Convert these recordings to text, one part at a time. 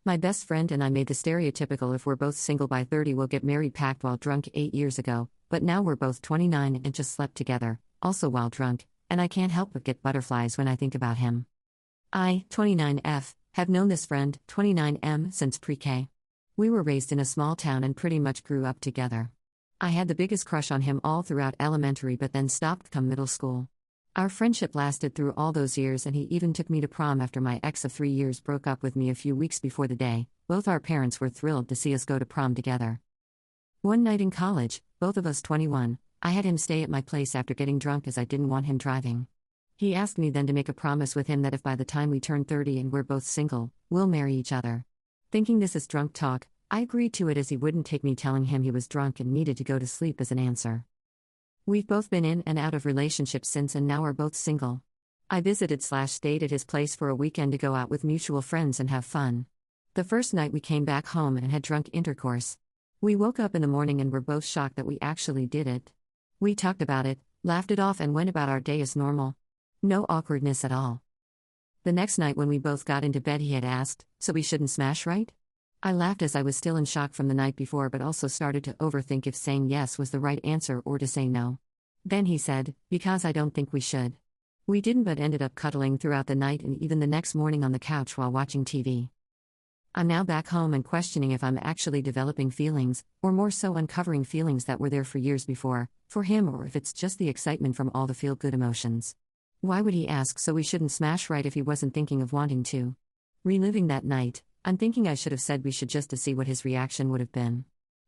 My best friend and I made the stereotypical if we're both single by 30 we'll get married pact while drunk 8 years ago, but now we're both 29 and just slept together, also while drunk, and I can't help but get butterflies when I think about him. I, 29F, have known this friend, 29M, since pre-K. We were raised in a small town and pretty much grew up together. I had the biggest crush on him all throughout elementary but then stopped come middle school. Our friendship lasted through all those years and he even took me to prom after my ex of 3 years broke up with me a few weeks before the day. Both our parents were thrilled to see us go to prom together. One night in college, both of us 21, I had him stay at my place after getting drunk as I didn't want him driving. He asked me then to make a promise with him that if by the time we turn 30 and we're both single, we'll marry each other. Thinking this is drunk talk, I agreed to it as he wouldn't take me telling him he was drunk and needed to go to sleep as an answer. We've both been in and out of relationships since and now are both single. I visited/stayed at his place for a weekend to go out with mutual friends and have fun. The first night we came back home and had drunk intercourse. We woke up in the morning and were both shocked that we actually did it. We talked about it, laughed it off and went about our day as normal. No awkwardness at all. The next night when we both got into bed he had asked, "So we shouldn't smash, right?" I laughed as I was still in shock from the night before but also started to overthink if saying yes was the right answer or to say no. Then he said, "Because I don't think we should." We didn't but ended up cuddling throughout the night and even the next morning on the couch while watching TV. I'm now back home and questioning if I'm actually developing feelings, or more so uncovering feelings that were there for years before, for him or if it's just the excitement from all the feel-good emotions. Why would he ask so we shouldn't smash right if he wasn't thinking of wanting to? Reliving that night, I'm thinking I should have said we should just to see what his reaction would have been.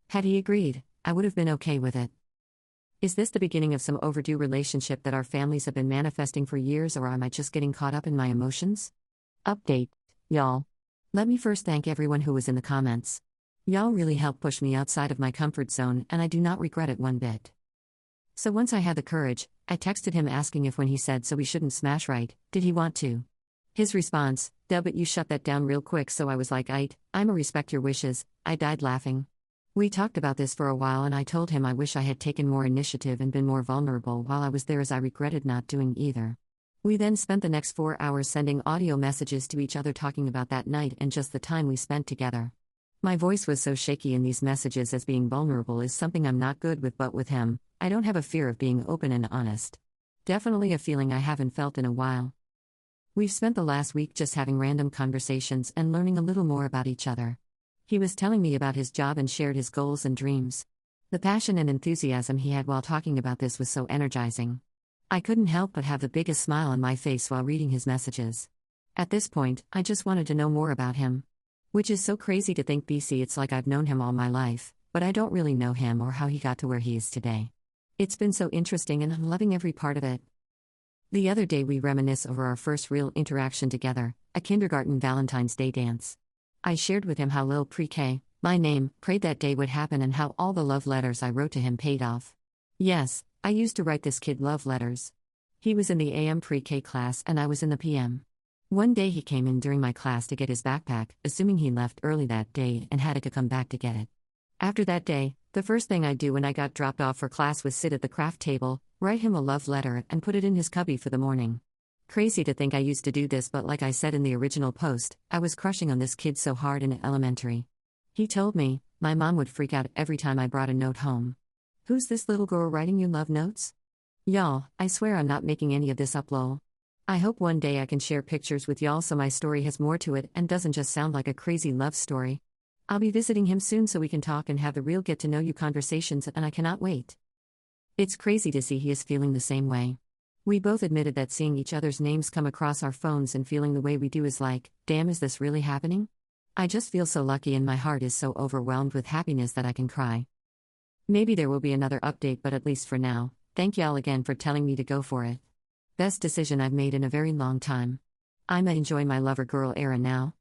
Had he agreed, I would have been okay with it. Is this the beginning of some overdue relationship that our families have been manifesting for years or am I just getting caught up in my emotions? Update, y'all. Let me first thank everyone who was in the comments. Y'all really helped push me outside of my comfort zone and I do not regret it one bit. So once I had the courage, I texted him asking if when he said "so we shouldn't smash right," did he want to? His response, "Duh, but you shut that down real quick," so I was like, I'ma respect your wishes." I died laughing. We talked about this for a while and I told him I wish I had taken more initiative and been more vulnerable while I was there as I regretted not doing either. We then spent the next 4 hours sending audio messages to each other talking about that night and just the time we spent together. My voice was so shaky in these messages as being vulnerable is something I'm not good with, but with him, I don't have a fear of being open and honest. Definitely a feeling I haven't felt in a while. We've spent the last week just having random conversations and learning a little more about each other. He was telling me about his job and shared his goals and dreams. The passion and enthusiasm he had while talking about this was so energizing. I couldn't help but have the biggest smile on my face while reading his messages. At this point, I just wanted to know more about him. Which is so crazy to think BC it's like I've known him all my life, but I don't really know him or how he got to where he is today. It's been so interesting and I'm loving every part of it. The other day we reminisce over our first real interaction together, a kindergarten Valentine's Day dance. I shared with him how Lil Pre-K, my name, prayed that day would happen and how all the love letters I wrote to him paid off. Yes, I used to write this kid love letters. He was in the AM Pre-K class and I was in the PM. One day he came in during my class to get his backpack, assuming he left early that day and had to come back to get it. After that day, the first thing I do when I got dropped off for class was sit at the craft table, write him a love letter, and put it in his cubby for the morning. Crazy to think I used to do this, but like I said in the original post, I was crushing on this kid so hard in elementary. He told me, my mom would freak out every time I brought a note home. Who's this little girl writing you love notes? Y'all, I swear I'm not making any of this up lol. I hope one day I can share pictures with y'all so my story has more to it and doesn't just sound like a crazy love story. I'll be visiting him soon so we can talk and have the real get-to-know-you conversations and I cannot wait. It's crazy to see he is feeling the same way. We both admitted that seeing each other's names come across our phones and feeling the way we do is like, damn, is this really happening? I just feel so lucky and my heart is so overwhelmed with happiness that I can cry. Maybe there will be another update, but at least for now, thank y'all again for telling me to go for it. Best decision I've made in a very long time. I'ma enjoy my lover girl era now.